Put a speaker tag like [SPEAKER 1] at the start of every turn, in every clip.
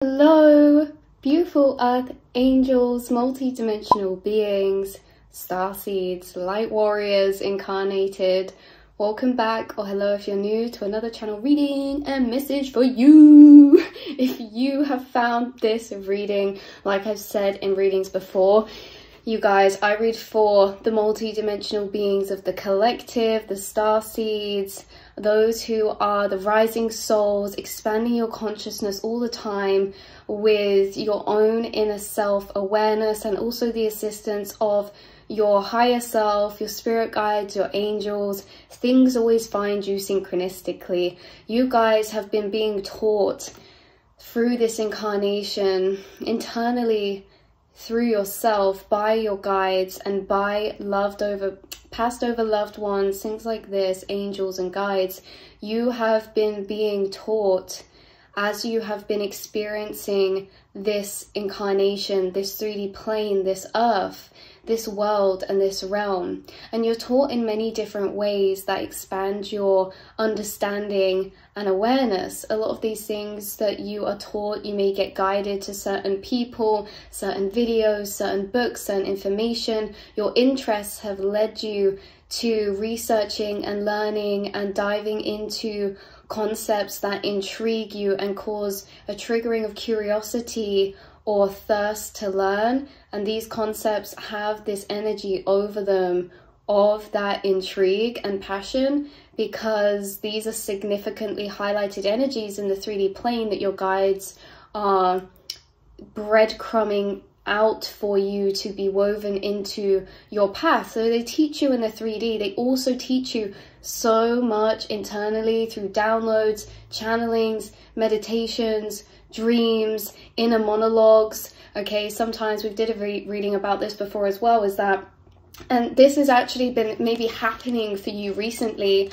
[SPEAKER 1] Hello, beautiful earth angels, multi-dimensional beings, starseeds, light warriors incarnated. Welcome back, or hello if you're new, to another channel reading and message for you. If you have found this reading, like I've said in readings before, you guys, I read for the multi-dimensional beings of the collective, the starseeds, those who are the rising souls, expanding your consciousness all the time with your own inner self-awareness and also the assistance of your higher self, your spirit guides, your angels. Things always find you synchronistically. You guys have been being taught through this incarnation, internally, through yourself, by your guides and by passed over loved ones, things like this, angels and guides. You have been being taught as you have been experiencing this incarnation, this 3D plane, this earth, this world and this realm. And you're taught in many different ways that expand your understanding and awareness. A lot of these things that you are taught, you may get guided to certain people, certain videos, certain books, certain information. Your interests have led you to researching and learning and diving into concepts that intrigue you and cause a triggering of curiosity or thirst to learn. And these concepts have this energy over them of that intrigue and passion, because these are significantly highlighted energies in the 3D plane that your guides are breadcrumbing out for you to be woven into your path. So they teach you in the 3D, they also teach you so much internally through downloads, channelings, meditations, dreams, inner monologues. Okay, sometimes we did a reading about this before as well, is that, and this has actually been maybe happening for you recently,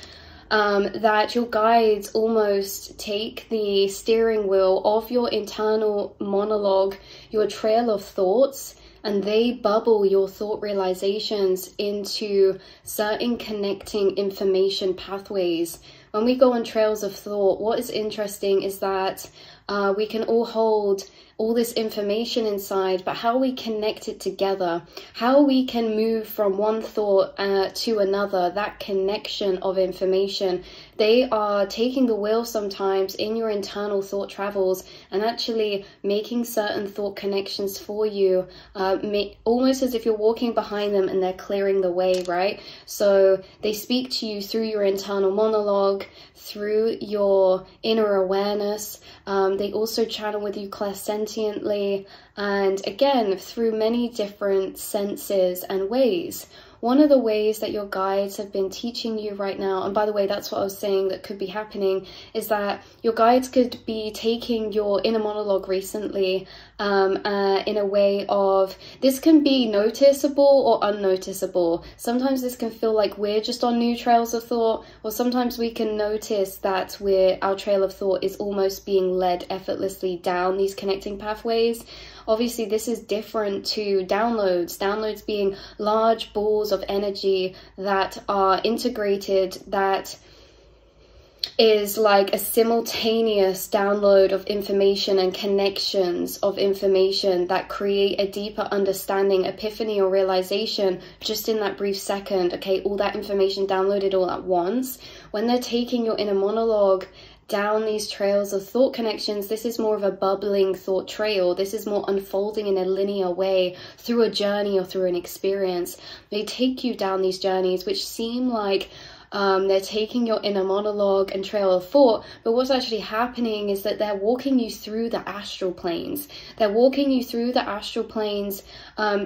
[SPEAKER 1] that your guides almost take the steering wheel of your internal monologue, your trail of thoughts, and they bubble your thought realizations into certain connecting information pathways. When we go on trails of thought, what is interesting is that we can all hold all this information inside, but how we connect it together, how we can move from one thought to another, that connection of information. They are taking the wheel sometimes in your internal thought travels and actually making certain thought connections for you, almost as if you're walking behind them and they're clearing the way, right? So they speak to you through your internal monologue, through your inner awareness. They also channel with you clairsentiently, and again, through many different senses and ways. One of the ways that your guides have been teaching you right now, and by the way, that's what I was saying that could be happening, is that your guides could be taking your inner monologue recently in a way of, this can be noticeable or unnoticeable. Sometimes this can feel like we're just on new trails of thought, or sometimes we can notice that our trail of thought is almost being led effortlessly down these connecting pathways. Obviously, this is different to downloads. Downloads being large balls of energy that are integrated, that is like a simultaneous download of information and connections of information that create a deeper understanding, epiphany or realization just in that brief second. Okay, all that information downloaded all at once. When they're taking your inner monologue down these trails of thought connections, this is more of a bubbling thought trail. This is more unfolding in a linear way through a journey or through an experience. They take you down these journeys which seem like they're taking your inner monologue and trail of thought, but what's actually happening is that they're walking you through the astral planes. They're walking you through the astral planes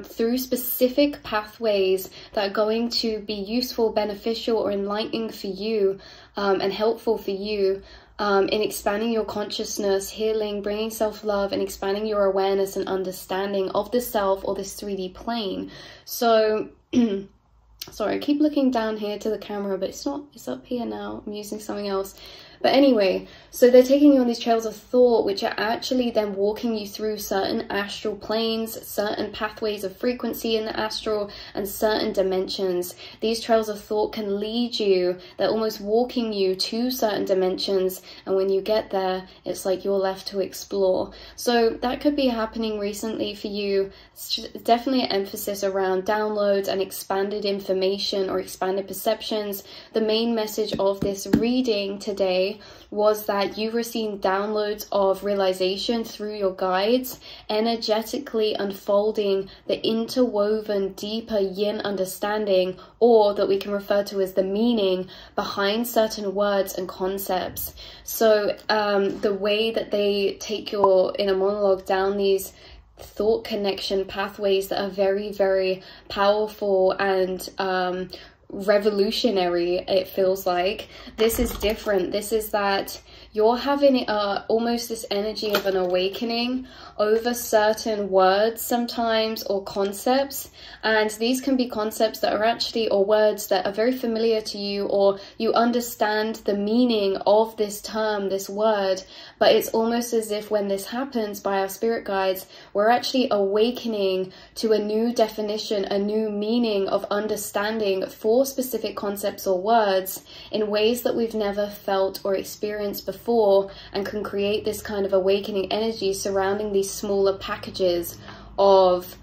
[SPEAKER 1] through specific pathways that are going to be useful, beneficial or enlightening for you and helpful for you in expanding your consciousness, healing, bringing self-love and expanding your awareness and understanding of the self or this 3D plane. So sorry, I keep looking down here to the camera, but it's up here now. I'm using something else. But anyway, so they're taking you on these trails of thought, which are actually then walking you through certain astral planes, certain pathways of frequency in the astral, and certain dimensions. These trails of thought can lead you, they're almost walking you to certain dimensions, and when you get there, it's like you're left to explore. So that could be happening recently for you. It's definitely an emphasis around downloads and expanded information or expanded perceptions. The main message of this reading today was that you received downloads of realization through your guides, energetically unfolding the interwoven deeper yin understanding, or that we can refer to as the meaning behind certain words and concepts. So the way that they take your inner monologue down these thought connection pathways that are very, very powerful and revolutionary, it feels like. This is different. This is that you're having almost this energy of an awakening over certain words sometimes, or concepts, and these can be concepts that are actually, or words that are very familiar to you, or you understand the meaning of this term, this word, but it's almost as if when this happens by our spirit guides, we're actually awakening to a new definition, a new meaning of understanding for specific concepts or words in ways that we've never felt or experienced before, and can create this kind of awakening energy surrounding these smaller packages of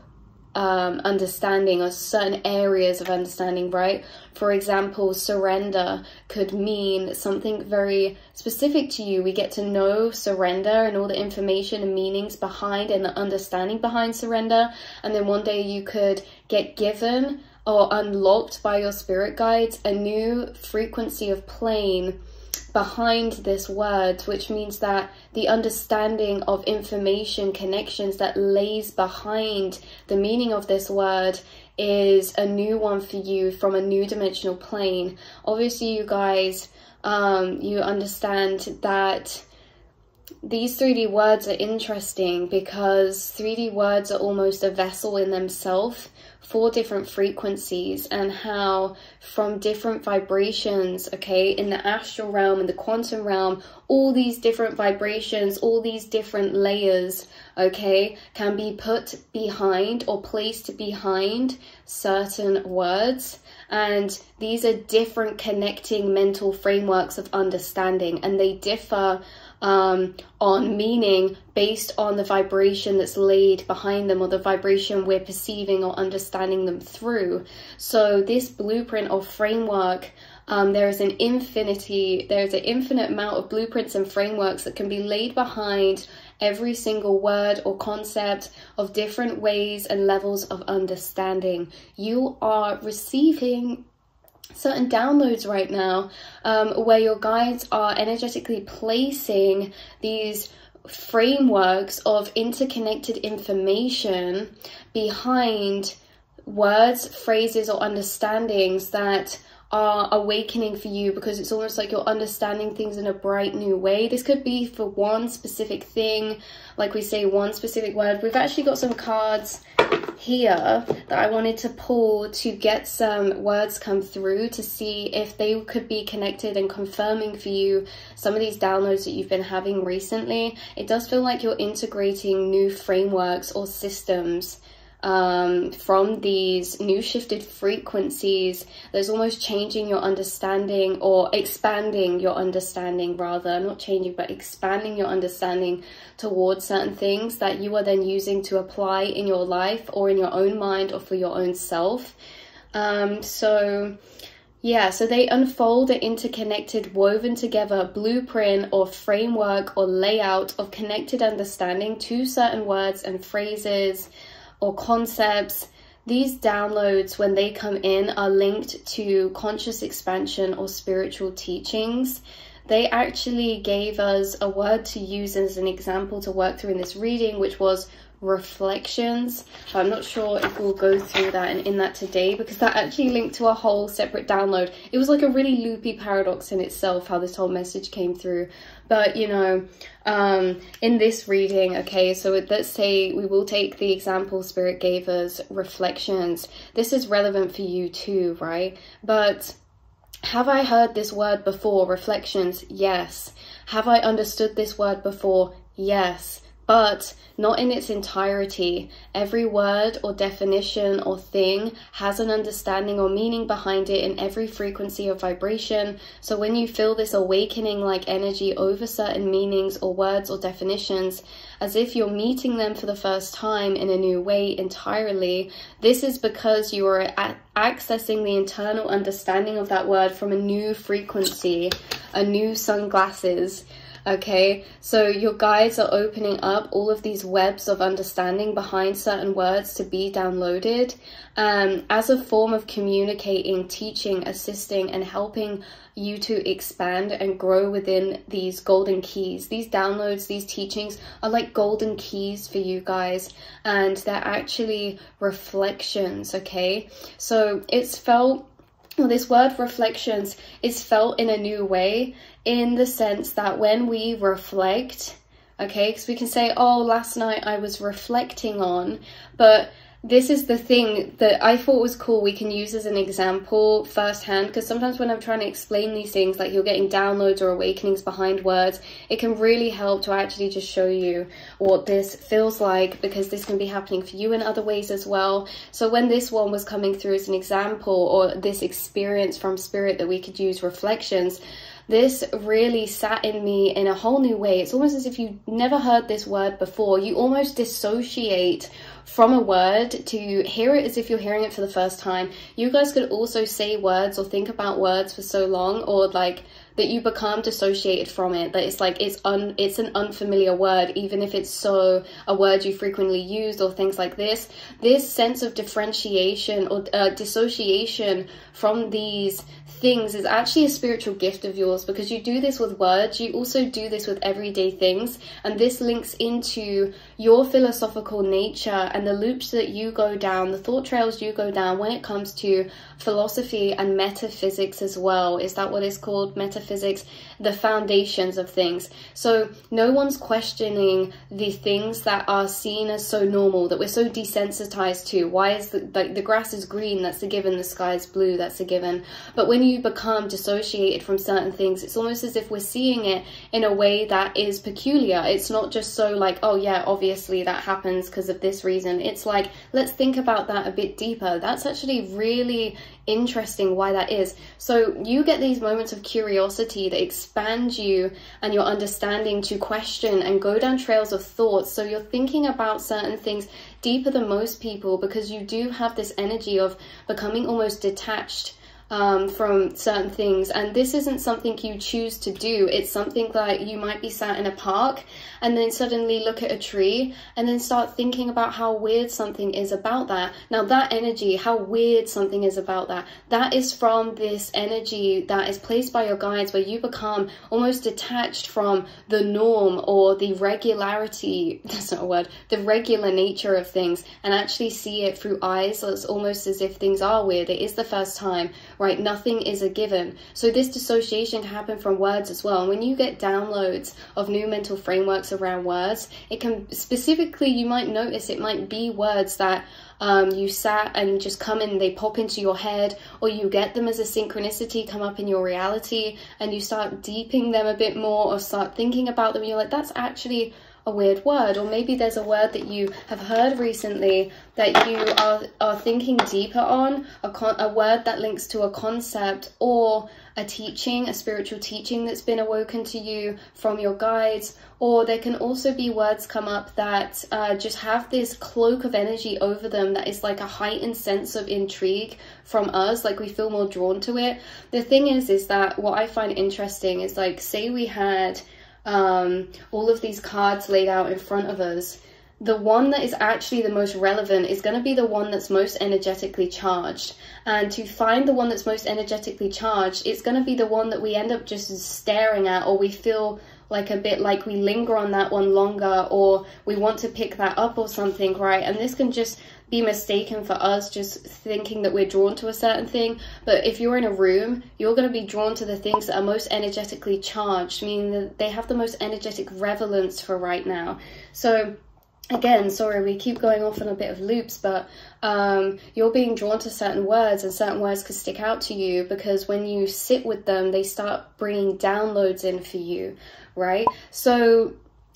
[SPEAKER 1] understanding, or certain areas of understanding, right? For example, surrender could mean something very specific to you. We get to know surrender and all the information and meanings behind and the understanding behind surrender, and then one day you could get given or unlocked by your spirit guides a new frequency of plane behind this word, which means that the understanding of information connections that lays behind the meaning of this word is a new one for you from a new dimensional plane. Obviously, you guys, you understand that these 3D words are interesting because 3D words are almost a vessel in themselves for different frequencies, and how from different vibrations, okay, in the astral realm and the quantum realm, all these different vibrations, all these different layers, okay, can be put behind or placed behind certain words. And these are different connecting mental frameworks of understanding, and they differ on meaning based on the vibration that's laid behind them, or the vibration we're perceiving or understanding them through. So this blueprint or framework, there's an infinite amount of blueprints and frameworks that can be laid behind every single word or concept of different ways and levels of understanding. You are receiving certain downloads right now, where your guides are energetically placing these frameworks of interconnected information behind words, phrases, or understandings that are awakening for you, because it's almost like you're understanding things in a bright new way. This could be for one specific thing, like we say, one specific word. We've actually got some cards here that I wanted to pull to get some words come through, to see if they could be connected and confirming for you some of these downloads that you've been having recently. It does feel like you're integrating new frameworks or systems from these new shifted frequencies. There's almost changing your understanding, or expanding your understanding rather, not changing but expanding your understanding towards certain things that you are then using to apply in your life or in your own mind or for your own self. So they unfold an interconnected, woven together blueprint or framework or layout of connected understanding to certain words and phrases or concepts. These downloads, when they come in, are linked to conscious expansion or spiritual teachings. They actually gave us a word to use as an example to work through in this reading, which was reflections. I'm not sure if we'll go through that and in that today, because that actually linked to a whole separate download. It was like a really loopy paradox in itself, how this whole message came through. But you know, in this reading, okay, so let's say we will take the example Spirit gave us, reflections. This is relevant for you too, right? But Have I heard this word before? Reflections, yes. Have I understood this word before? Yes. But not in its entirety. Every word or definition or thing has an understanding or meaning behind it in every frequency or vibration. So when you feel this awakening like energy over certain meanings or words or definitions, as if you're meeting them for the first time in a new way entirely, this is because you are accessing the internal understanding of that word from a new frequency, a new sunglasses. Okay, so your guides are opening up all of these webs of understanding behind certain words to be downloaded as a form of communicating, teaching, assisting, and helping you to expand and grow within these golden keys. These downloads, these teachings are like golden keys for you guys, and they're actually reflections, okay? So it's felt, well, this word reflections is felt in a new way, in the sense that when we reflect, okay, because we can say, oh, last night I was reflecting on, but this is the thing that I thought was cool we can use as an example firsthand, because sometimes when I'm trying to explain these things, like you're getting downloads or awakenings behind words, it can really help to actually just show you what this feels like, because this can be happening for you in other ways as well. So when this one was coming through as an example, or this experience from spirit that we could use reflections, this really sat in me in a whole new way. It's almost as if you never heard this word before. You almost dissociate from a word to hear it as if you're hearing it for the first time. You guys could also say words or think about words for so long, or like that you become dissociated from it, that it's like it's an unfamiliar word, even if it's so a word you frequently use or things like this. This sense of differentiation or dissociation from these things is actually a spiritual gift of yours, because you do this with words, you also do this with everyday things, and this links into your philosophical nature and the loops that you go down, the thought trails you go down when it comes to philosophy and metaphysics as well. Is that what it's called? Metaphysics, the foundations of things. So no one's questioning the things that are seen as so normal, that we're so desensitized to. Why is the grass is green? That's a given. The sky is blue. That's a given. But when you become dissociated from certain things, it's almost as if we're seeing it in a way that is peculiar. It's not just so like, oh yeah, obviously that happens because of this reason. It's like, let's think about that a bit deeper. That's actually really interesting why that is. So you get these moments of curiosity that expand you and your understanding to question and go down trails of thoughts. So you're thinking about certain things deeper than most people, because you do have this energy of becoming almost detached from certain things. And this isn't something you choose to do. It's something that you might be sat in a park and then suddenly look at a tree and then start thinking about how weird something is about that. Now that energy, how weird something is about that, that is from this energy that is placed by your guides, where you become almost detached from the norm or the regularity, that's not a word, the regular nature of things, and actually see it through eyes. So it's almost as if things are weird. It is the first time, right? Nothing is a given. So this dissociation can happen from words as well. And when you get downloads of new mental frameworks around words, it can specifically, you might notice it might be words that you sat and just come in, they pop into your head, or you get them as a synchronicity come up in your reality and you start deepening them a bit more, or start thinking about them and you're like, that's actually a weird word. Or maybe there's a word that you have heard recently that you are thinking deeper on, a word that links to a concept or a teaching, a spiritual teaching that's been awoken to you from your guides. Or there can also be words come up that just have this cloak of energy over them that is like a heightened sense of intrigue from us, like we feel more drawn to it. The thing is that what I find interesting is, like, say we had all of these cards laid out in front of us, the one that is actually the most relevant is going to be the one that's most energetically charged. And to find the one that's most energetically charged, it's going to be the one that we end up just staring at, or we feel like a bit like we linger on that one longer, or we want to pick that up or something, right? And this can just be mistaken for us just thinking that we're drawn to a certain thing. But if you're in a room, you're going to be drawn to the things that are most energetically charged, meaning that they have the most energetic relevance for right now. So again, sorry, we keep going off on a bit of loops, but you're being drawn to certain words, and certain words could stick out to you because when you sit with them, they start bringing downloads in for you, right? So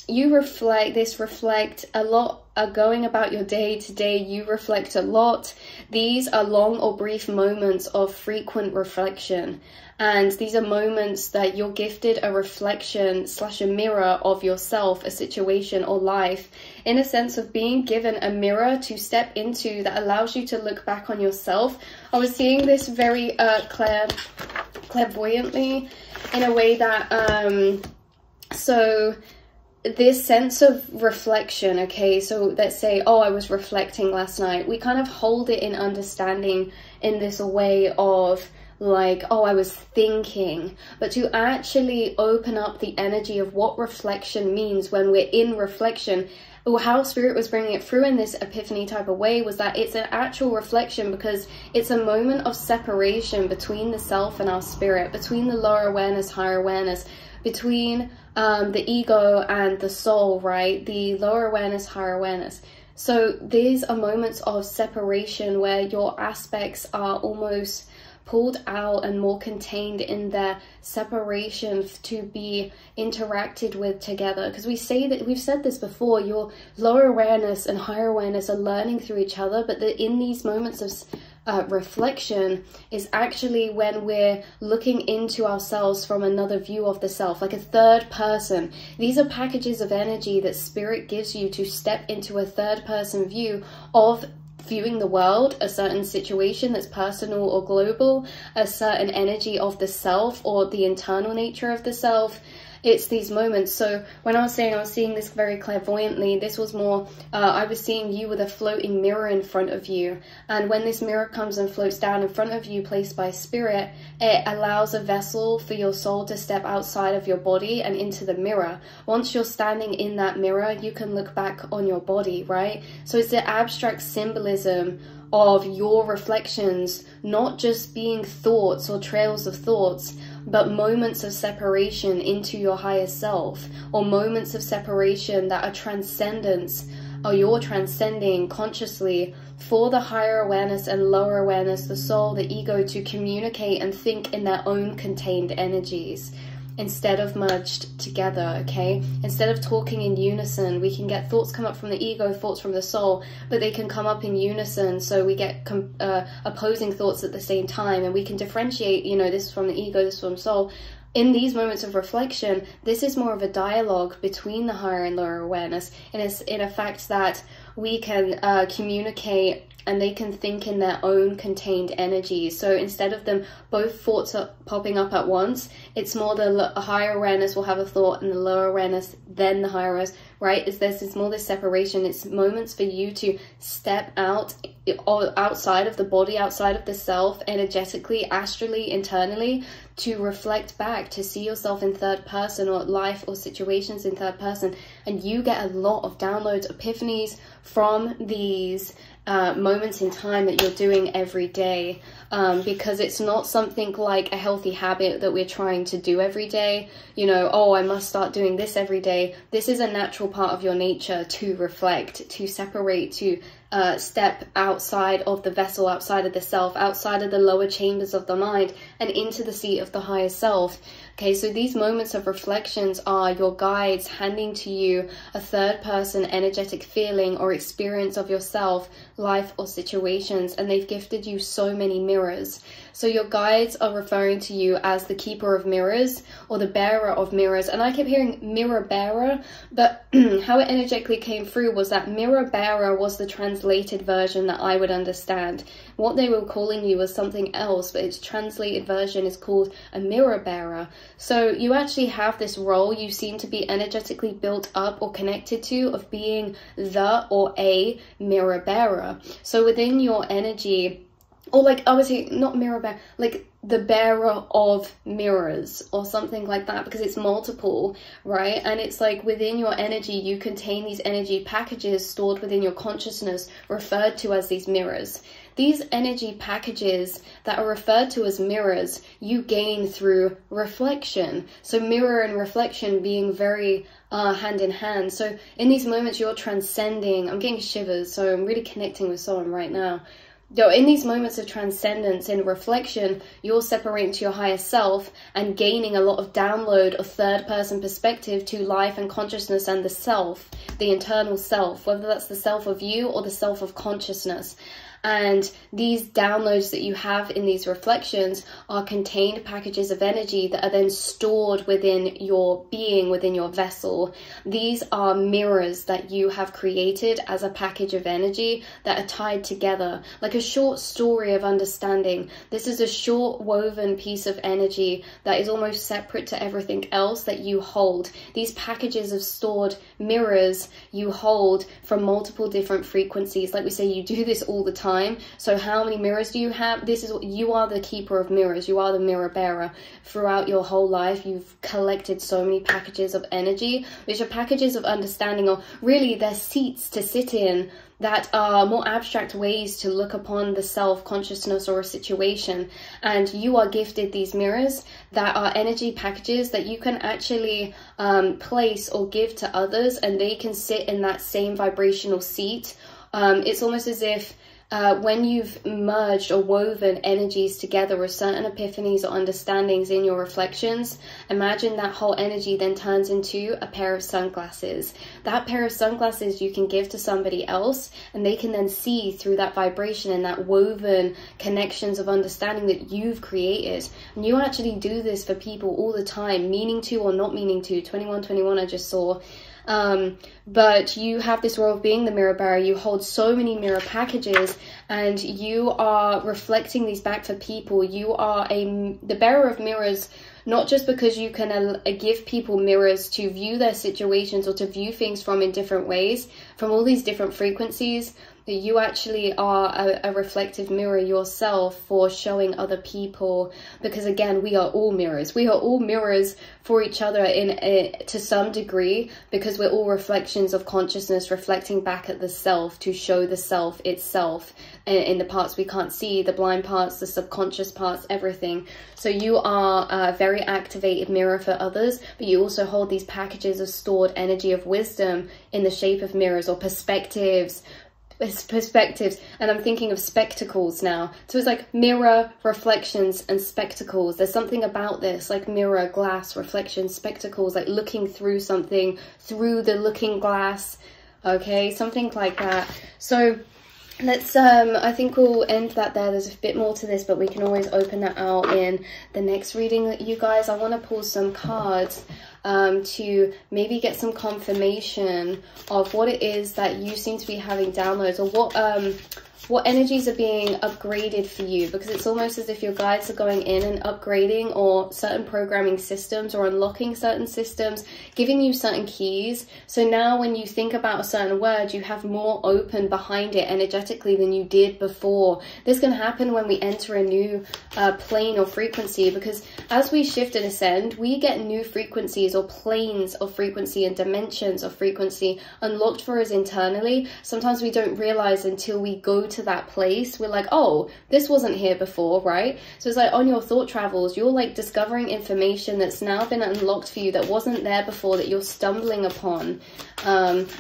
[SPEAKER 1] you reflect a lot, going about your day to day, you reflect a lot. These are long or brief moments of frequent reflection. And these are moments that you're gifted a reflection / a mirror of yourself, a situation or life, in a sense of being given a mirror to step into that allows you to look back on yourself. I was seeing this very clairvoyantly in a way that, so this sense of reflection, okay, so let's say, oh, I was reflecting last night. We kind of hold it in understanding in this way of like, oh, I was thinking, but to actually open up the energy of what reflection means when we're in reflection, or how Spirit was bringing it through in this epiphany type of way was that it's an actual reflection because it's a moment of separation between the self and our spirit, between the lower awareness, higher awareness, between the ego and the soul, right? The lower awareness, higher awareness. So these are moments of separation where your aspects are almost pulled out and more contained in their separation to be interacted with together. Because we say that, we've said this before, your lower awareness and higher awareness are learning through each other, but that in these moments of reflection is actually when we're looking into ourselves from another view of the self, like a third person. These are packages of energy that Spirit gives you to step into a third person view of viewing the world, a certain situation that's personal or global, a certain energy of the self or the internal nature of the self. It's these moments. So when I was saying I was seeing this very clairvoyantly, this was more, I was seeing you with a floating mirror in front of you. And when this mirror comes and floats down in front of you, placed by Spirit, it allows a vessel for your soul to step outside of your body and into the mirror. Once you're standing in that mirror, you can look back on your body, right? So it's the abstract symbolism of your reflections, not just being thoughts or trails of thoughts, but moments of separation into your higher self, or moments of separation that are transcendence, or you're transcending consciously for the higher awareness and lower awareness, the soul, the ego, to communicate and think in their own contained energies instead of merged together, okay? Instead of talking in unison, we can get thoughts come up from the ego, thoughts from the soul, but they can come up in unison, so we get opposing thoughts at the same time, and we can differentiate, you know, this is from the ego, this is from soul. In these moments of reflection, this is more of a dialogue between the higher and lower awareness, in a fact that we can communicate and they can think in their own contained energies. So instead of them both thoughts are popping up at once, it's more the higher awareness will have a thought and the lower awareness, then the higher awareness, right? It's more this separation. It's moments for you to step out, outside of the body, outside of the self, energetically, astrally, internally, to reflect back, to see yourself in third person, or life or situations in third person. And you get a lot of downloads, epiphanies from these moments in time that you're doing every day, because it's not something like a healthy habit that we're trying to do every day, you know, oh, I must start doing this every day. This is a natural part of your nature to reflect, to separate, to step outside of the vessel, outside of the self, outside of the lower chambers of the mind, and into the seat of the higher self. Okay, so these moments of reflections are your guides handing to you a third person energetic feeling or experience of yourself, life or situations, and they've gifted you so many mirrors. So your guides are referring to you as the keeper of mirrors or the bearer of mirrors. And I kept hearing mirror bearer, but how it energetically came through was that mirror bearer was the translated version that I would understand. What they were calling you was something else, but its translated version is called a mirror bearer. So you actually have this role you seem to be energetically built up or connected to of being the or a mirror bearer. So within your energy, or like obviously not mirror bearer, like the bearer of mirrors or something like that, because it's multiple, right? And it's like within your energy you contain these energy packages stored within your consciousness, referred to as these mirrors. These energy packages that are referred to as mirrors you gain through reflection. So mirror and reflection being very hand in hand. So in these moments you're transcending. I'm getting shivers, so I'm really connecting with someone right now. In these moments of transcendence and reflection, you're separating to your higher self and gaining a lot of download of third-person perspective to life and consciousness and the self, the internal self, whether that's the self of you or the self of consciousness. And these downloads that you have in these reflections are contained packages of energy that are then stored within your being, within your vessel. These are mirrors that you have created as a package of energy that are tied together, like a short story of understanding. This is a short woven piece of energy that is almost separate to everything else that you hold. These packages of stored mirrors you hold from multiple different frequencies. Like we say, you do this all the time. So how many mirrors do you have? This is what you are, the keeper of mirrors. You are the mirror bearer. Throughout your whole life, you've collected so many packages of energy, which are packages of understanding, or really they're seats to sit in that are more abstract ways to look upon the self, consciousness, or a situation. And you are gifted these mirrors that are energy packages that you can actually place or give to others, and they can sit in that same vibrational seat. It's almost as if when you've merged or woven energies together with certain epiphanies or understandings in your reflections, imagine that whole energy then turns into a pair of sunglasses. That pair of sunglasses you can give to somebody else, and they can then see through that vibration and that woven connections of understanding that you've created. And you actually do this for people all the time, meaning to or not meaning to. 2121 I just saw. But you have this role of being the mirror bearer. You hold so many mirror packages, and you are reflecting these back for people. You are the bearer of mirrors, not just because you can give people mirrors to view their situations or to view things from in different ways, from all these different frequencies. You actually are a reflective mirror yourself for showing other people, because again, we are all mirrors. We are all mirrors for each other to some degree, because we're all reflections of consciousness reflecting back at the self to show the self itself in the parts we can't see, the blind parts, the subconscious parts, everything. So you are a very activated mirror for others, but you also hold these packages of stored energy of wisdom in the shape of mirrors or perspectives, and I'm thinking of spectacles now. So it's like mirror, reflections, and spectacles. There's something about this, like mirror, glass, reflection, spectacles, like looking through something, through the looking glass, okay, something like that. So let's I think we'll end that there. There's a bit more to this, but we can always open that out in the next reading. You guys, I want to pull some cards to maybe get some confirmation of what it is that you seem to be having downloads, or what energies are being upgraded for you, because it's almost as if your guides are going in and upgrading or certain programming systems or unlocking certain systems, giving you certain keys. So now when you think about a certain word, you have more open behind it energetically than you did before. This can happen when we enter a new plane or frequency, because as we shift and ascend, we get new frequencies or planes of frequency and dimensions of frequency unlocked for us internally. Sometimes we don't realize until we go to that place. We're like, oh, this wasn't here before, right? So it's like on your thought travels, you're like discovering information that's now been unlocked for you that wasn't there before, that you're stumbling upon.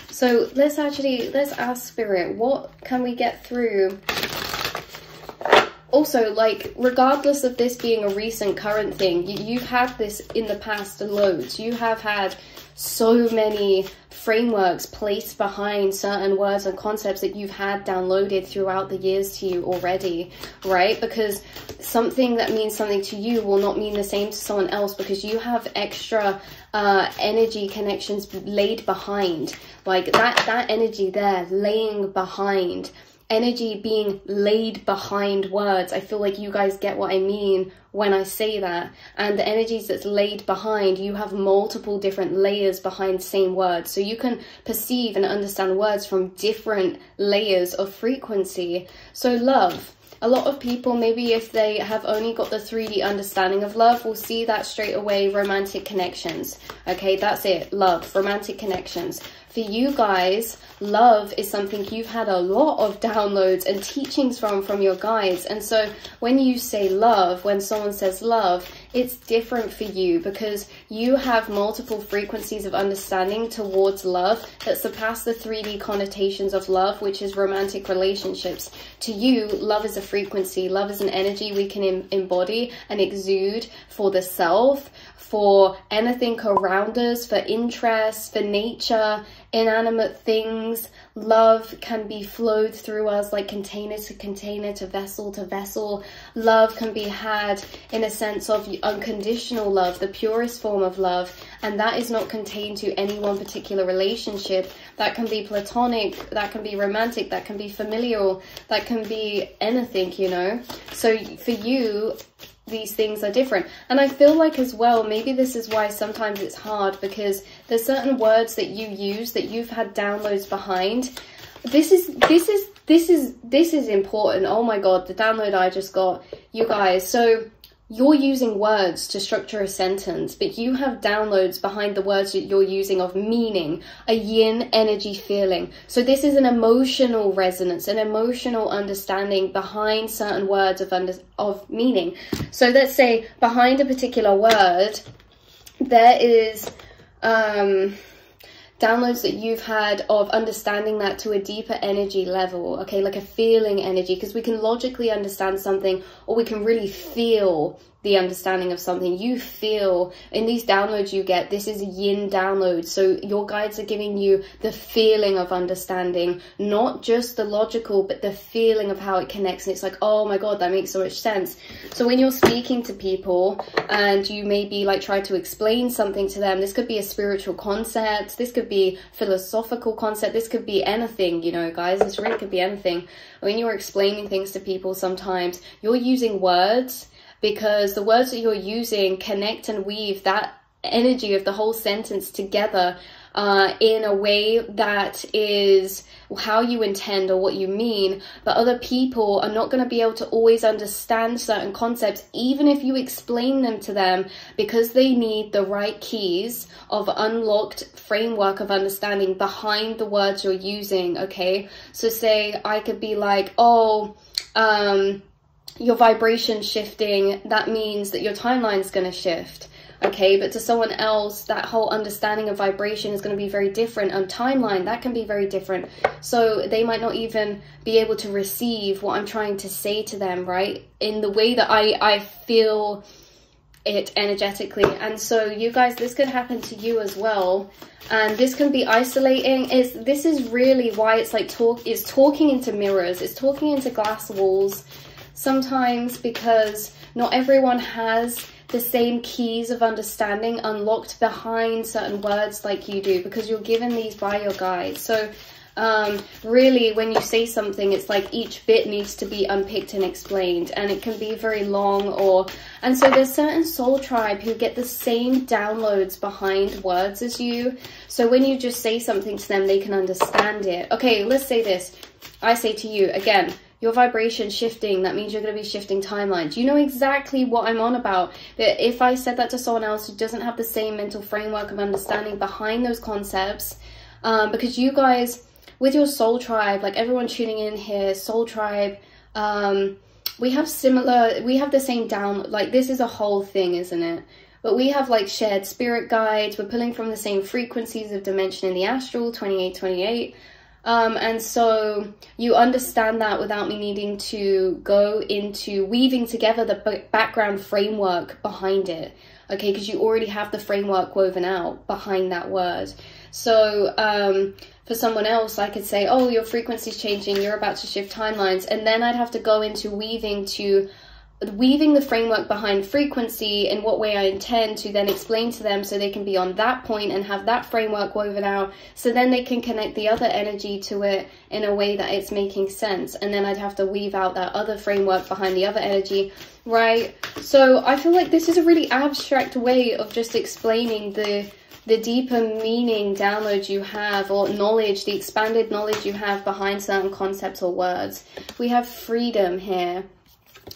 [SPEAKER 1] So let's ask Spirit, what can we get through? Also, like, regardless of this being a recent current thing, you've had this in the past loads. You have had so many frameworks placed behind certain words and concepts that you've had downloaded throughout the years to you already, right? Because something that means something to you will not mean the same to someone else, because you have extra energy connections laid behind, like that energy there laying behind. Energy being laid behind words. I feel like you guys get what I mean when I say that. And the energies that's laid behind, you have multiple different layers behind same words. So you can perceive and understand words from different layers of frequency. So love. a lot of people, maybe if they have only got the 3D understanding of love, will see that straight away, romantic connections. Okay, that's it, love, romantic connections. For you guys, love is something you've had a lot of downloads and teachings from your guides. And so when you say love, when someone says love, it's different for you because you have multiple frequencies of understanding towards love that surpass the 3D connotations of love, which is romantic relationships. To you, love is a frequency, love is an energy we can embody and exude for the self, for anything around us, for interests, for nature, inanimate things. Love can be flowed through us like container to container, to vessel. Love can be had in a sense of unconditional love, the purest form of love, and that is not contained to any one particular relationship. That can be platonic, that can be romantic, that can be familial, that can be anything, you know. So for you, these things are different. And I feel like as well, maybe this is why sometimes it's hard, because there's certain words that you use that you've had downloads behind. This is important. Oh my god, the download I just got, you guys. So you're using words to structure a sentence, but you have downloads behind the words that you're using of meaning, a yin energy feeling. So this is an emotional resonance, an emotional understanding behind certain words of meaning. So let's say behind a particular word, there is downloads that you've had of understanding that to a deeper energy level, okay, like a feeling energy, because we can logically understand something, or we can really feel the understanding of something. You feel in these downloads you get, this is a yin download, so your guides are giving you the feeling of understanding, not just the logical, but the feeling of how it connects. And it's like, oh my god, that makes so much sense. So when you're speaking to people and you maybe like try to explain something to them, this could be a spiritual concept, this could be philosophical concept, this could be anything, you know guys, this really could be anything. When you're explaining things to people, sometimes you're using words because the words that you're using connect and weave that energy of the whole sentence together in a way that is how you intend or what you mean. But other people are not going to be able to always understand certain concepts, even if you explain them to them, because they need the right keys of unlocked framework of understanding behind the words you're using. Okay, so say I could be like, oh, your vibration shifting, that means that your timeline is going to shift. Okay, but to someone else, that whole understanding of vibration is going to be very different, and timeline, that can be very different. So they might not even be able to receive what I'm trying to say to them, right, in the way that I feel it energetically. And so you guys, this could happen to you as well, and this can be isolating. This is really why it's like it's talking into mirrors, it's talking into glass walls sometimes, because not everyone has the same keys of understanding unlocked behind certain words like you do, because you're given these by your guides. So really, when you say something, it's like each bit needs to be unpicked and explained, and it can be very long. And so there's certain soul tribe who get the same downloads behind words as you, so when you just say something to them, they can understand it. Okay, let's say this. I say to you again, your vibration shifting, that means you're going to be shifting timelines. You know exactly what I'm on about. But if I said that to someone else who doesn't have the same mental framework of understanding behind those concepts, because you guys, with your soul tribe, like everyone tuning in here, soul tribe, we have the same like this is a whole thing, isn't it? But we have like shared spirit guides, we're pulling from the same frequencies of dimension in the astral, 2828. And so you understand that without me needing to go into weaving together the background framework behind it, okay, because you already have the framework woven out behind that word. So for someone else, I could say, oh, your frequency's changing, you're about to shift timelines, and then I'd have to go into weaving the framework behind frequency in what way I intend to then explain to them, so they can be on that point and have that framework woven out, so then they can connect the other energy to it in a way that it's making sense. And then I'd have to weave out that other framework behind the other energy, right? So I feel like this is a really abstract way of just explaining the the deeper meaning download you have, or knowledge, the expanded knowledge you have behind certain concepts or words. We have freedom here.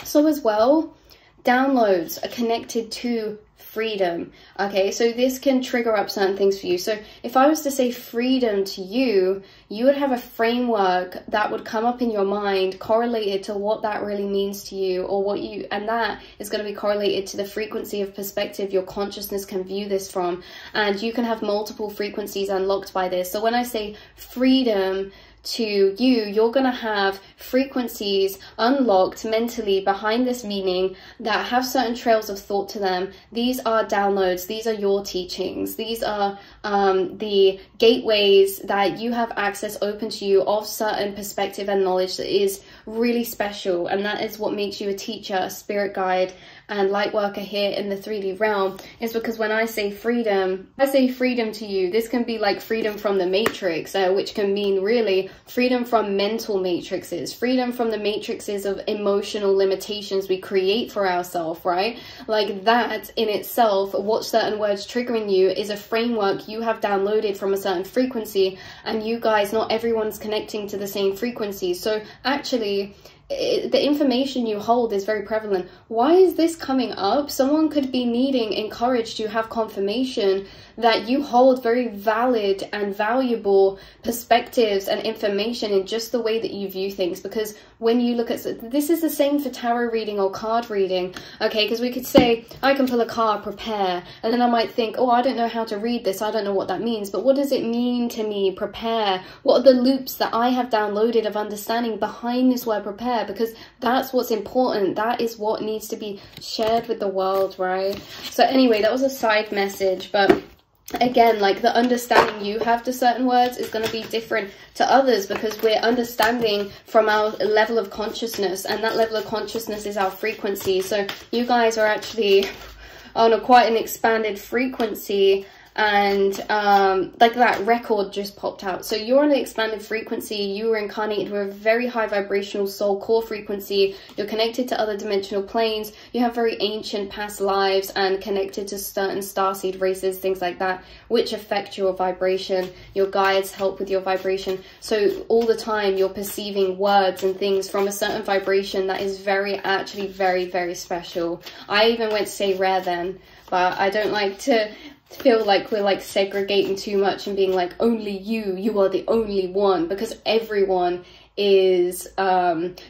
[SPEAKER 1] So as well, downloads are connected to freedom. Okay, so this can trigger up certain things for you. So if I was to say freedom to you, you would have a framework that would come up in your mind correlated to what that really means to you, or what you, and that is going to be correlated to the frequency of perspective your consciousness can view this from. And you can have multiple frequencies unlocked by this. So when I say freedom to you, you're going to have frequencies unlocked mentally behind this meaning that have certain trails of thought to them. These are downloads, these are your teachings, these are the gateways that you have access open to you of certain perspective and knowledge that is really special. And that is what makes you a teacher, a spirit guide, and light worker here in the 3D realm. Is because when I say freedom to you, this can be like freedom from the matrix, which can mean really freedom from mental matrices, freedom from the matrices of emotional limitations we create for ourselves, right? Like that in itself, what certain words triggering you is a framework you have downloaded from a certain frequency, and you guys, not everyone's connecting to the same frequency. So actually, the information you hold is very prevalent. Why is this coming up? Someone could be needing, encouraged to have confirmation that you hold very valid and valuable perspectives and information in just the way that you view things. Because when you look at, this is the same for tarot reading or card reading, okay? Because we could say, I can pull a card, prepare, and then I might think, oh, I don't know how to read this, I don't know what that means, but what does it mean to me, prepare? What are the loops that I have downloaded of understanding behind this word prepare? Because that's what's important. That is what needs to be shared with the world, right? So anyway, that was a side message, but again, like the understanding you have to certain words is going to be different to others, because we're understanding from our level of consciousness, and that level of consciousness is our frequency. So you guys are actually on a quite an expanded frequency, and like that record just popped out. So you're on an expanded frequency. You were incarnated with a very high vibrational soul core frequency. You're connected to other dimensional planes. You have very ancient past lives and connected to certain starseed races, things like that, which affect your vibration. Your guides help with your vibration. So all the time you're perceiving words and things from a certain vibration that is actually very, very special. I even went to say rare then, but I don't like to feel like we're like segregating too much and being like, only you are the only one, because everyone is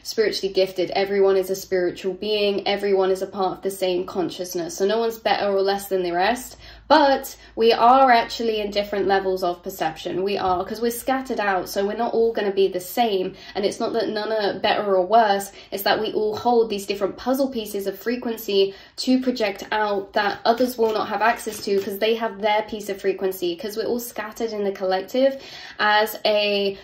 [SPEAKER 1] spiritually gifted. Everyone is a spiritual being. Everyone is a part of the same consciousness. So no one's better or less than the rest, but we are actually in different levels of perception. We are, because we're scattered out, so we're not all going to be the same. And it's not that none are better or worse, it's that we all hold these different puzzle pieces of frequency to project out that others will not have access to, because they have their piece of frequency, because we're all scattered in the collective as a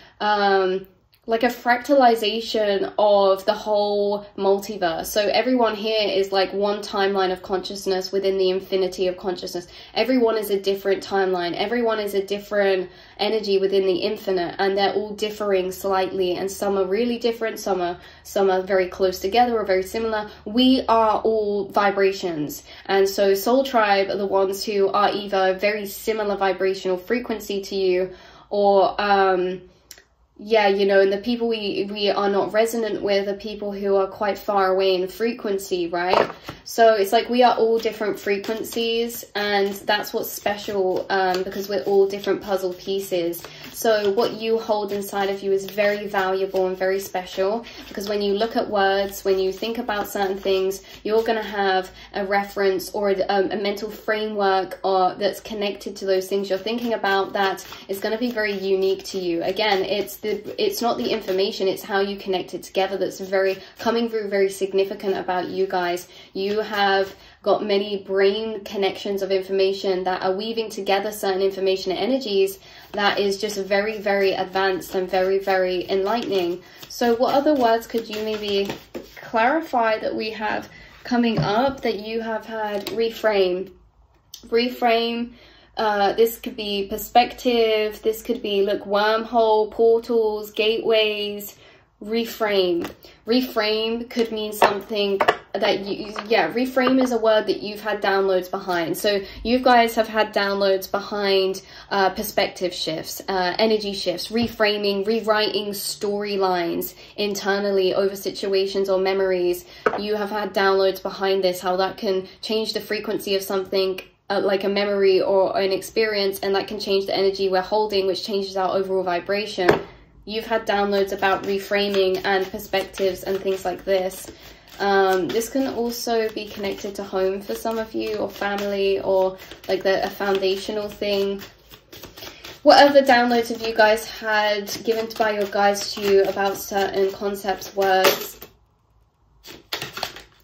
[SPEAKER 1] like a fractalization of the whole multiverse. So everyone here is like one timeline of consciousness within the infinity of consciousness. Everyone is a different timeline. Everyone is a different energy within the infinite, and they're all differing slightly, and some are really different, some are very close together or very similar. We are all vibrations, and so Soul Tribe are the ones who are either very similar vibrational frequency to you, or yeah, you know, and the people we are not resonant with are people who are quite far away in frequency, right? So it's like we are all different frequencies, and that's what's special, because we're all different puzzle pieces. So what you hold inside of you is very valuable and very special, because when you look at words, when you think about certain things, you're going to have a reference or a mental framework that's connected to those things you're thinking about that is going to be very unique to you. Again, it's not the information, it's how you connect it together that's coming through very significant about you guys. You have got many brain connections of information that are weaving together certain information and energies that is just very, very advanced and very, very enlightening. So what other words could you maybe clarify that we have coming up that you have had? Reframe. This could be perspective, this could be, look, wormhole, portals, gateways. Reframe could mean something reframe is a word that you've had downloads behind. So you guys have had downloads behind perspective shifts, energy shifts, reframing, rewriting storylines internally over situations or memories. You have had downloads behind this, how that can change the frequency of something, like a memory or an experience, and that can change the energy we're holding, which changes our overall vibration. You've had downloads about reframing and perspectives and things like this. This can also be connected to home for some of you, or family, or like a foundational thing. What other downloads have you guys had given by your guides to you about certain concepts, words?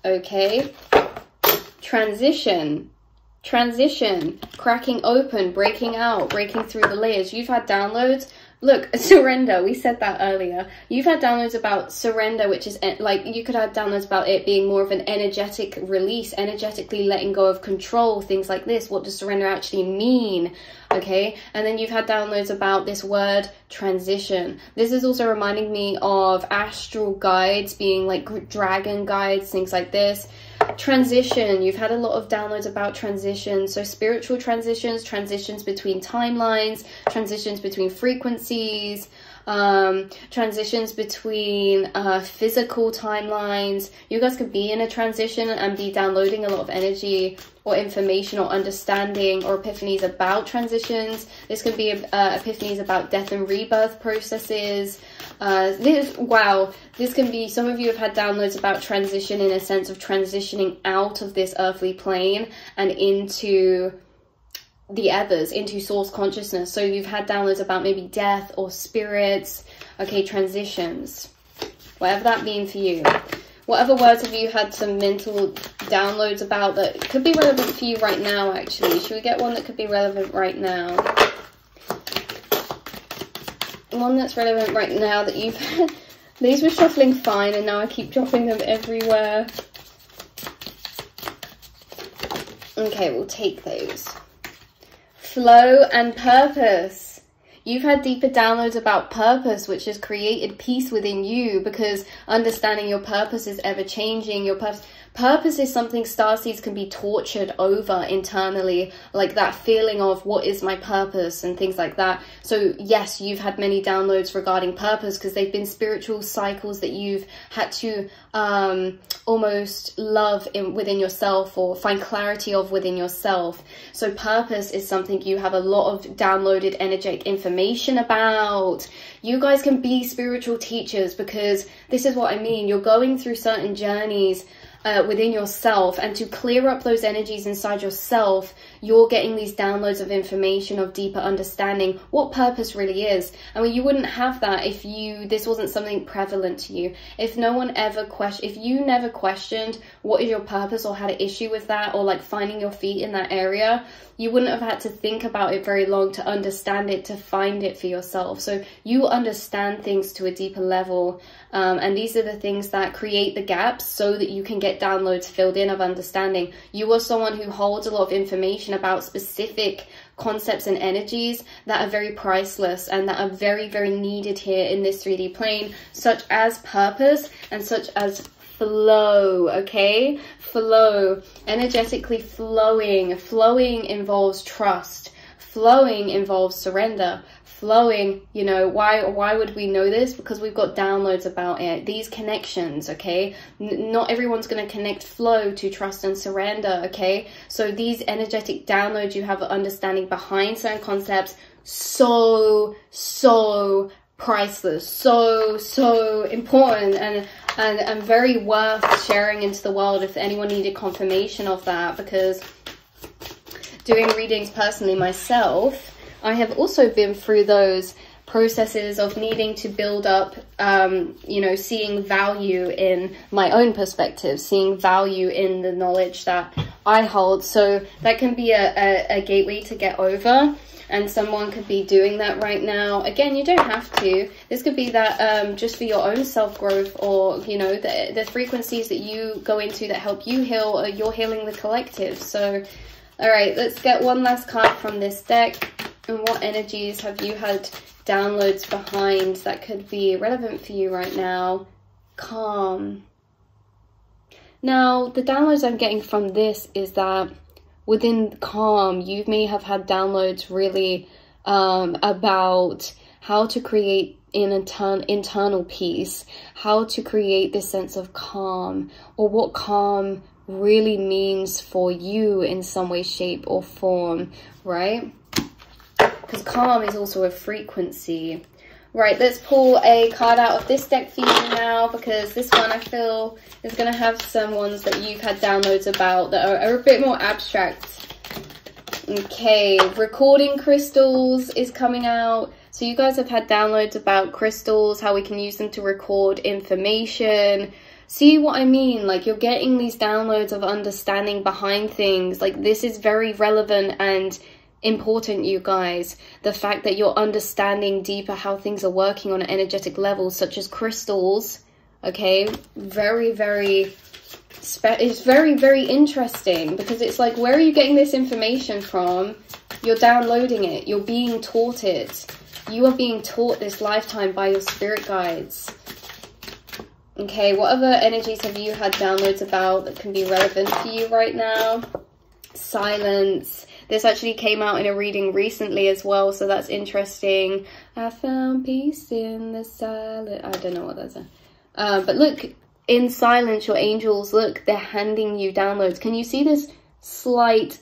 [SPEAKER 1] Okay. Transition, cracking open, breaking out, breaking through the layers. You've had downloads. Look, surrender, we said that earlier. You've had downloads about surrender, which is like, you could have downloads about it being more of an energetic release, energetically letting go of control, things like this. What does surrender actually mean? Okay, and then you've had downloads about this word transition. This is also reminding me of astral guides, being like dragon guides, things like this. Transition, you've had a lot of downloads about transition. So spiritual transitions, transitions between timelines, transitions between frequencies, transitions between physical timelines. You guys could be in a transition and be downloading a lot of energy or information or understanding or epiphanies about transitions. This could be epiphanies about death and rebirth processes. This can be, some of you have had downloads about transition in a sense of transitioning out of this earthly plane and into the others, into source consciousness. So you've had downloads about maybe death or spirits. Okay, transitions, whatever that means for you. What other words have you had some mental downloads about that could be relevant for you right now, actually? Should we get one that could be relevant right now? One that's relevant right now that you've had. These were shuffling fine and now I keep dropping them everywhere. Okay, we'll take those. Flow and purpose. You've had deeper downloads about purpose, which has created peace within you, because understanding your purpose is ever changing. Your purpose is something starseeds can be tortured over internally, like that feeling of what is my purpose and things like that. So yes, you've had many downloads regarding purpose because they've been spiritual cycles that you've had to almost love within yourself or find clarity of within yourself. So purpose is something you have a lot of downloaded energetic information about. You guys can be spiritual teachers, because this is what I mean. You're going through certain journeys within yourself, and to clear up those energies inside yourself, you're getting these downloads of information, of deeper understanding what purpose really is. I mean, you wouldn't have that if this wasn't something prevalent to you. If no one ever if you never questioned what is your purpose or had an issue with that, or like finding your feet in that area, you wouldn't have had to think about it very long to understand it, to find it for yourself. So you understand things to a deeper level, and these are the things that create the gaps so that you can get downloads filled in of understanding. You are someone who holds a lot of information about specific concepts and energies that are very priceless and that are very, very needed here in this 3D plane, such as purpose and such as flow. Okay, flow, energetically flowing. Flowing involves trust. Flowing involves surrender. Flowing, you know, why would we know this? Because we've got downloads about it, these connections. Okay, not everyone's going to connect flow to trust and surrender. Okay, so these energetic downloads, you have an understanding behind certain concepts, so priceless, so important, and very worth sharing into the world if anyone needed confirmation of that. Because doing readings personally myself, I have also been through those processes of needing to build up, you know, seeing value in my own perspective, seeing value in the knowledge that I hold. So that can be a gateway to get over. And someone could be doing that right now. Again, you don't have to. This could be that just for your own self-growth, or, you know, the frequencies that you go into that help you heal, or you're healing the collective. So, all right, let's get one last card from this deck. And what energies have you had downloads behind that could be relevant for you right now? Calm. Now, the downloads I'm getting from this is that within Calm, you may have had downloads really about how to create an internal peace, how to create this sense of calm, or what calm really means for you in some way, shape, or form, right? Because calm is also a frequency. Right, let's pull a card out of this deck for you now, because this one I feel is going to have some ones that you've had downloads about that are a bit more abstract. Okay, recording crystals is coming out. So you guys have had downloads about crystals, how we can use them to record information. See what I mean? Like, you're getting these downloads of understanding behind things. Like, this is very relevant and important, you guys. The fact that you're understanding deeper how things are working on an energetic level, such as crystals. Okay, it's very interesting, because it's like, where are you getting this information from? You're downloading it, you're being taught it. You are being taught this lifetime by your spirit guides. Okay, what other energies have you had downloads about that can be relevant for you right now? Silence. This actually came out in a reading recently as well, so that's interesting. I found peace in the silence. I don't know what that's. But look, in silence, your angels, look, they're handing you downloads. Can you see this slight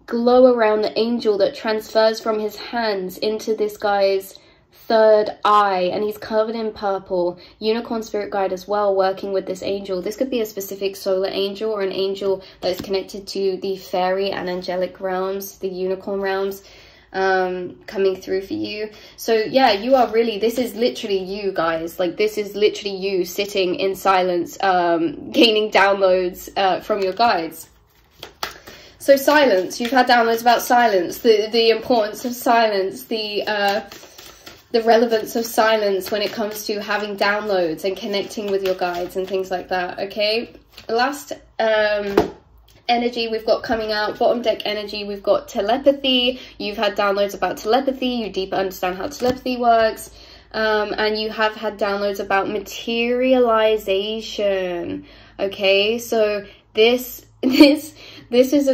[SPEAKER 1] glow around the angel that transfers from his hands into this guy's third eye, and he's covered in purple? Unicorn spirit guide as well, working with this angel. This could be a specific solar angel or an angel that is connected to the fairy and angelic realms, the unicorn realms, coming through for you. So yeah, you are really, this is literally you guys. Like, this is literally you sitting in silence, gaining downloads from your guides. So silence, you've had downloads about silence, the importance of silence, the relevance of silence when it comes to having downloads and connecting with your guides and things like that. Okay, last energy we've got coming out, bottom deck energy, we've got telepathy. You've had downloads about telepathy, you deeper understand how telepathy works, and you have had downloads about materialization. Okay, so this is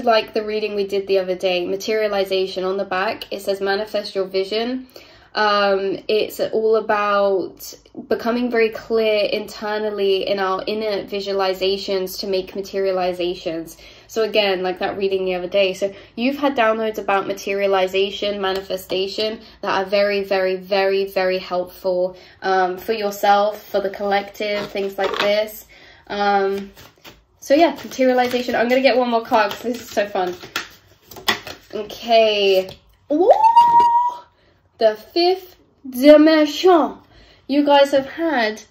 [SPEAKER 1] like the reading we did the other day. Materialization. On the back it says manifest your vision. It's all about becoming very clear internally in our inner visualizations to make materializations. So again, like that reading the other day. So you've had downloads about materialization, manifestation, that are very helpful for yourself, for the collective, things like this. So yeah, materialization. I'm gonna get one more card because this is so fun. Okay. Ooh! The fifth dimension. You guys have had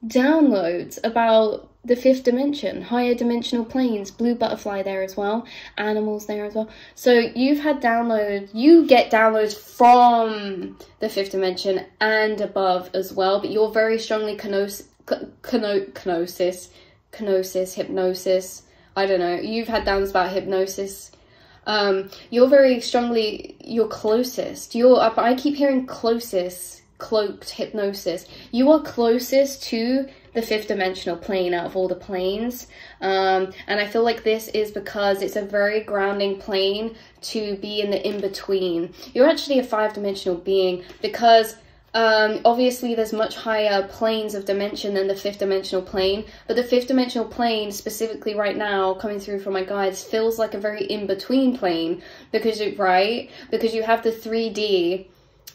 [SPEAKER 1] downloads about the fifth dimension, higher dimensional planes, blue butterfly there as well, animals there as well. So you've had downloads, you get downloads from the fifth dimension and above as well, but you're very strongly hypnosis, I don't know, you've had downloads about hypnosis. You're very strongly, you're closest, I keep hearing closest, cloaked hypnosis. You are closest to the fifth dimensional plane out of all the planes, and I feel like this is because it's a very grounding plane to be in the in-between. You're actually a five-dimensional being because obviously there's much higher planes of dimension than the fifth dimensional plane, but the fifth dimensional plane specifically right now coming through from my guides feels like a very in-between plane, because you have the 3D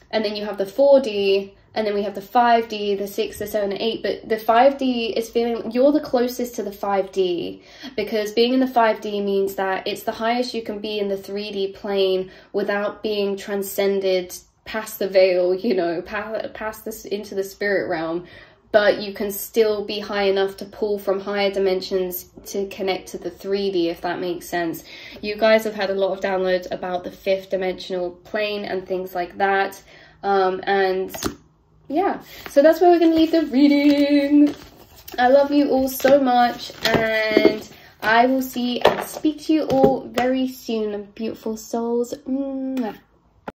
[SPEAKER 1] and then you have the 4D and then we have the 5D, the 6, the 7, the 8, but the 5D is feeling, you're the closest to the 5D, because being in the 5D means that it's the highest you can be in the 3D plane without being transcended past the veil, you know, past this into the spirit realm, but you can still be high enough to pull from higher dimensions to connect to the 3D, if that makes sense. You guys have had a lot of downloads about the fifth dimensional plane and things like that, and yeah, so that's where we're gonna leave the reading. I love you all so much, and I will see and speak to you all very soon, beautiful souls. Mwah.